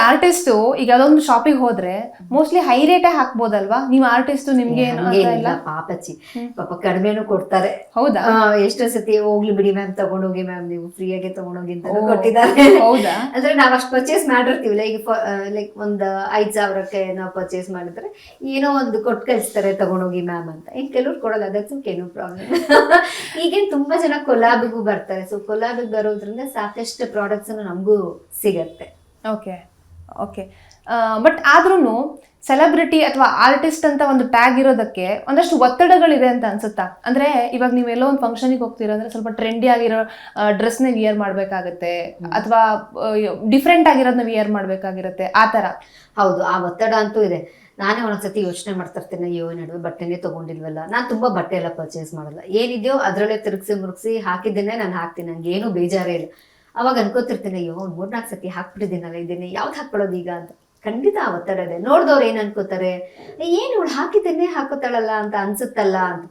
Artist ಈಗ ಅದೊಂದು ಶಾಪಿಗೆ ಹೋದ್ರೆ ಮೋಸ್ಟ್ಲಿ ಹೈ ರೇಟೇ ಹಾಕ್ಬೋದಲ್ವಾ? ನೀವು ಆರ್ಟಿಸ್ಟ್ ನಿಮ್ಗೆ ಹಂಗೇನಿಲ್ಲ ಪಾಪಚ್ಚಿ, ಪಾಪ ಕಡಿಮೆನೂ ಕೊಡ್ತಾರೆ. ಹೌದಾ? ಎಷ್ಟೋ ಸತಿ ಹೋಗ್ಲಿ ಬಿಡಿ ಮ್ಯಾಮ್ ತಗೊಂಡೋಗಿ ಮ್ಯಾಮ್, ನೀವು ಫ್ರೀಯಾಗೆ ತಗೊಂಡೋಗಿ ಅಂತ ಕೊಟ್ಟಿದ್ದಾರೆ. ಹೌದಾ? ಅಂದ್ರೆ ನಾವ್ ಅಷ್ಟು ಪರ್ಚೇಸ್ ಮಾಡಿರ್ತೀವಿಲ್ಲ, ಈಗ ಲೈಕ್ ಒಂದ್ 5,000ಕ್ಕೆ ನಾವು ಪರ್ಚೇಸ್ ಮಾಡಿದ್ರೆ ಏನೋ ಒಂದು ಕೊಟ್ಟು ಕಳಿಸ್ತಾರೆ ತಗೊಂಡೋಗಿ ಮ್ಯಾಮ್ ಅಂತ. ಇನ್ ಕೆಲವ್ರು ಕೊಡಲ್ಲ, ಅದಕ್ಕೆ ಏನೋ ಪ್ರಾಬ್ಲಮ್. ಈಗೇನ್ ತುಂಬಾ ಜನ ಕೊಲಾಬಿಗೂ ಬರ್ತಾರೆ. ಸೊ ಕೊಲಾಬಿಗೆ ಬರೋದ್ರಿಂದ ಸಾಕಷ್ಟು ಪ್ರಾಡಕ್ಟ್ಸ್ ನಮಗೂ ಸಿಗತ್ತೆ. Okay okay. ಬಟ್ ಆದ್ರೂ ಸೆಲೆಬ್ರಿಟಿ ಅಥವಾ ಆರ್ಟಿಸ್ಟ್ ಅಂತ ಒಂದು ಟ್ಯಾಗ್ ಇರೋದಕ್ಕೆ ಒಂದಷ್ಟು ಒತ್ತಡಗಳಿದೆ ಅಂತ ಅನ್ಸುತ್ತಾ? ಅಂದ್ರೆ ಇವಾಗ ನೀವೆಲ್ಲೋ ಒಂದು ಫಂಕ್ಷನಿಗೆ ಹೋಗ್ತೀರಾ ಅಂದ್ರೆ ಸ್ವಲ್ಪ ಟ್ರೆಂಡಿ ಆಗಿರೋ ಡ್ರೆಸ್ನ ವಿಯರ್ ಮಾಡ್ಬೇಕಾಗತ್ತೆ, ಅಥವಾ ಡಿಫ್ರೆಂಟ್ ಆಗಿರೋದನ್ನ ವಿಯರ್ ಮಾಡ್ಬೇಕಾಗಿರುತ್ತೆ, ಆ ತರ. ಹೌದು, ಆ ಒತ್ತಡ ಅಂತೂ ಇದೆ. ನಾನೇ ಒಂದೊಂದ್ಸತಿ ಯೋಚನೆ ಮಾಡ್ತಿರ್ತೇನೆ, ಅಯ್ಯೋ ನಡುವೆ ಬಟ್ಟೆನೇ ತಗೊಂಡಿಲ್ವಲ್ಲ. ನಾನು ತುಂಬಾ ಬಟ್ಟೆ ಎಲ್ಲ ಪರ್ಚೇಸ್ ಮಾಡಲ್ಲ, ಏನಿದೆಯೋ ಅದ್ರಲ್ಲೇ ತಿರುಗಿಸಿ ಮುರುಗಿಸಿ ಹಾಕಿದ್ದೇನೆ ನಾನು ಹಾಕ್ತೀನಿ, ನಂಗೆ ಏನೂ ಬೇಜಾರೇ ಇಲ್ಲ. ಅವಾಗ ಅನ್ಕೋತಿರ್ತೀನಿ, ಅಯ್ಯೋ 3-4 ಸತಿ ಹಾಕ್ಬಿಟ್ಟಿದ್ದೀನಲ್ಲ, ಇದನ್ನೇ ಯಾವ್ದು ಹಾಕ್ಕೊಳ್ಳೋದು ಈಗ ಅಂತ. ಖಂಡಿತ ಆ ಒತ್ತಡ ಇದೆ. ನೋಡ್ದವ್ರು ಏನ್ ಅನ್ಕೋತಾರೆ, ಏನ್ ಇವಳು ಹಾಕಿದ್ದೇನೆ ಹಾಕೋತಾಳಲ್ಲ ಅಂತ ಅನ್ಸುತ್ತಲ್ಲ ಅಂತ.